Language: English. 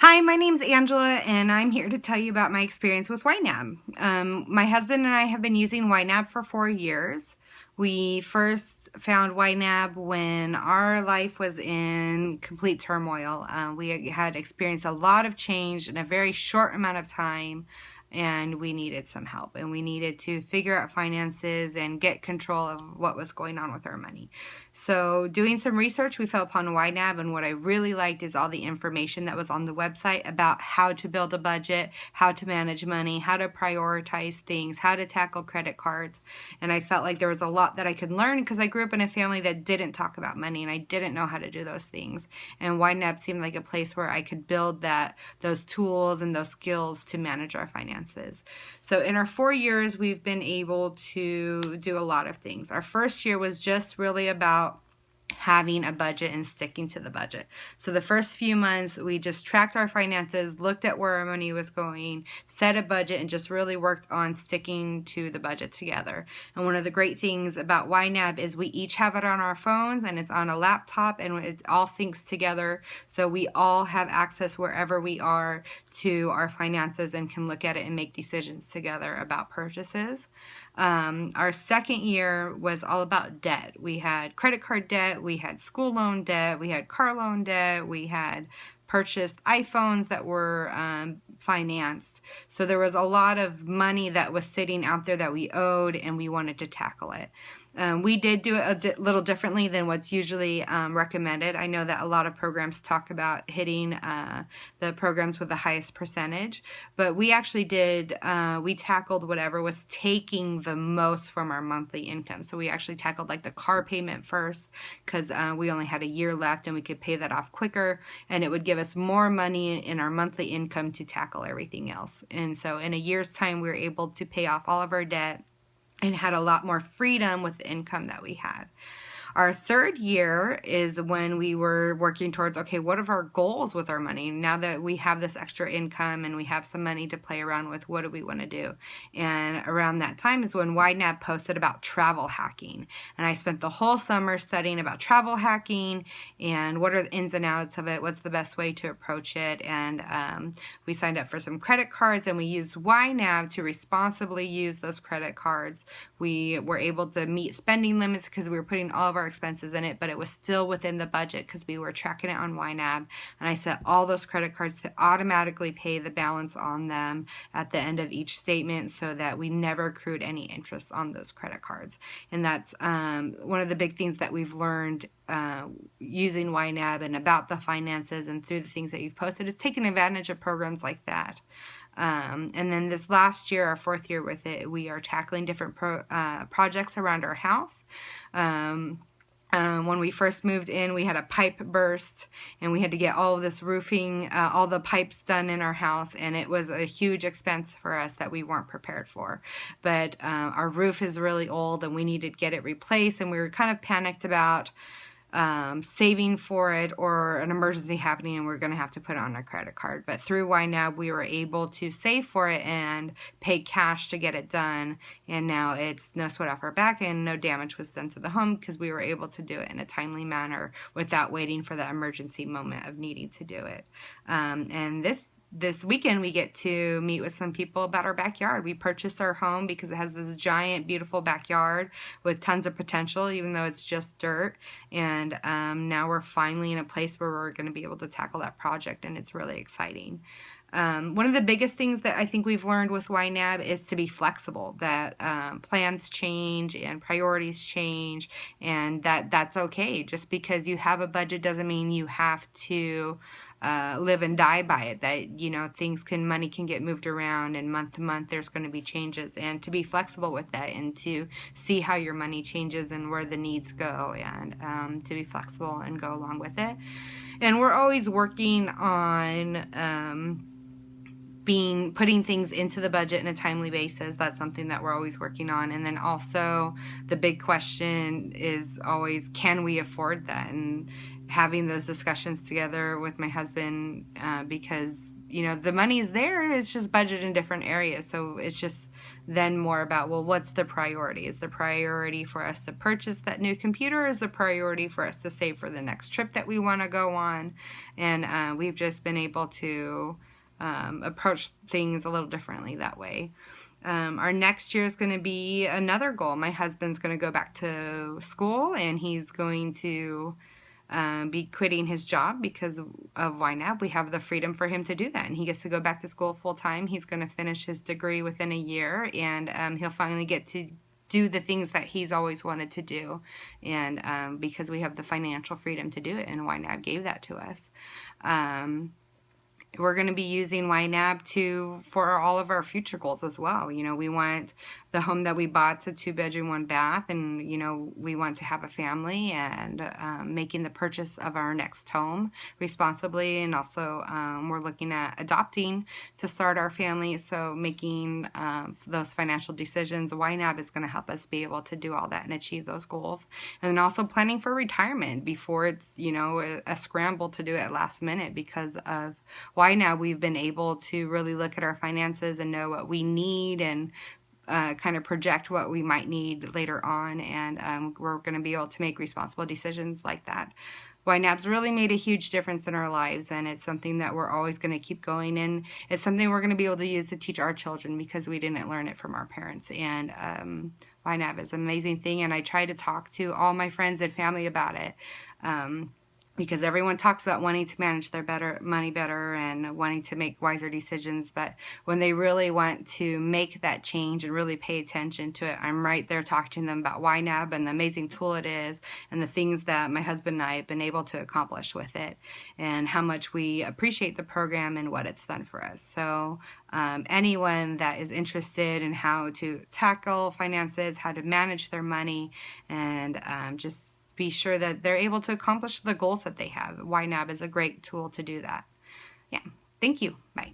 Hi, my name's Angela, and I'm here to tell you about my experience with YNAB. My husband and I have been using YNAB for 4 years. We first found YNAB when our life was in complete turmoil. We had experienced a lot of change in a very short amount of time, and we needed some help, and we needed to figure out finances and get control of what was going on with our money. So doing some research, we fell upon YNAB, and what I really liked is all the information that was on the website about how to build a budget, how to manage money, how to prioritize things, how to tackle credit cards. And I felt like there was a lot that I could learn because I grew up in a family that didn't talk about money, and I didn't know how to do those things. And YNAB seemed like a place where I could build those tools and those skills to manage our finances. So in our 4 years, we've been able to do a lot of things. Our first year was just really about having a budget and sticking to the budget. So the first few months, we just tracked our finances, looked at where our money was going, set a budget, and just really worked on sticking to the budget together. And one of the great things about YNAB is we each have it on our phones, and it's on a laptop, and it all syncs together. So we all have access wherever we are to our finances and can look at it and make decisions together about purchases. Our second year was all about debt. We had credit card debt, we had school loan debt, we had car loan debt, we had purchased iPhones that were financed. So there was a lot of money that was sitting out there that we owed, and we wanted to tackle it. We did do it a little differently than what's usually recommended. I know that a lot of programs talk about hitting the programs with the highest percentage, but we actually we tackled whatever was taking the most from our monthly income. So we actually tackled like the car payment first because we only had a year left and we could pay that off quicker, and it would give us more money in our monthly income to tackle everything else. And so in a year's time, we were able to pay off all of our debt and had a lot more freedom with the income that we had. Our third year is when we were working towards, okay, what are our goals with our money? Now that we have this extra income and we have some money to play around with, what do we want to do? And around that time is when YNAB posted about travel hacking. And I spent the whole summer studying about travel hacking and what are the ins and outs of it, what's the best way to approach it. And we signed up for some credit cards, and we used YNAB to responsibly use those credit cards. We were able to meet spending limits because we were putting all of our expenses in it, but it was still within the budget because we were tracking it on YNAB. And I set all those credit cards to automatically pay the balance on them at the end of each statement so that we never accrued any interest on those credit cards. And that's one of the big things that we've learned using YNAB and about the finances and through the things that you've posted is taking advantage of programs like that. And then this last year, our fourth year with it, we are tackling different projects around our house. When we first moved in, we had a pipe burst, and we had to get all of this roofing, all the pipes done in our house, and it was a huge expense for us that we weren't prepared for. But our roof is really old, and we needed to get it replaced, and we were kind of panicked about saving for it or an emergency happening and we're going to have to put it on a credit card. But through YNAB, we were able to save for it and pay cash to get it done. And now it's no sweat off our back, and no damage was done to the home because we were able to do it in a timely manner without waiting for the emergency moment of needing to do it. And this weekend we get to meet with some people about our backyard. We purchased our home because it has this giant, beautiful backyard with tons of potential, even though it's just dirt. And now we're finally in a place where we're going to be able to tackle that project, and it's really exciting. One of the biggest things that I think we've learned with YNAB is to be flexible, that plans change and priorities change, and that's okay. Just because you have a budget doesn't mean you have to live and die by it. That, you know, money can get moved around, and month to month there's going to be changes, and to be flexible with that and to see how your money changes and where the needs go, and to be flexible and go along with it. And we're always working on putting things into the budget in a timely basis. That's something that we're always working on. And then also the big question is always, can we afford that? And having those discussions together with my husband, because the money is there, it's just budgeted in different areas. So it's just then more about, well, what's the priority? Is the priority for us to purchase that new computer? Is the priority for us to save for the next trip that we want to go on? And we've just been able to approach things a little differently that way. Our next year is going to be another goal. My husband's going to go back to school, and he's going to be quitting his job because of YNAB. We have the freedom for him to do that, and he gets to go back to school full time. He's going to finish his degree within a year, and he'll finally get to do the things that he's always wanted to do, and because we have the financial freedom to do it, and YNAB gave that to us. We're going to be using YNAB for all of our future goals as well. We want the home that we bought's a 2-bedroom, 1-bath, and we want to have a family, and making the purchase of our next home responsibly, and also we're looking at adopting to start our family. So making those financial decisions, YNAB is going to help us be able to do all that and achieve those goals. And then also planning for retirement before it's a scramble to do it at last minute. Because of YNAB, we've been able to really look at our finances and know what we need, and kind of project what we might need later on, and we're going to be able to make responsible decisions like that. YNAB's really made a huge difference in our lives, and it's something that we're always going to keep going, and it's something we're going to be able to use to teach our children because we didn't learn it from our parents. And YNAB is an amazing thing, and I try to talk to all my friends and family about it. Because everyone talks about wanting to manage their money better and wanting to make wiser decisions, but when they really want to make that change and really pay attention to it, I'm right there talking to them about YNAB and the amazing tool it is, and the things that my husband and I have been able to accomplish with it, and how much we appreciate the program and what it's done for us. So anyone that is interested in how to tackle finances, how to manage their money, and just be sure that they're able to accomplish the goals that they have, YNAB is a great tool to do that. Yeah. Thank you. Bye.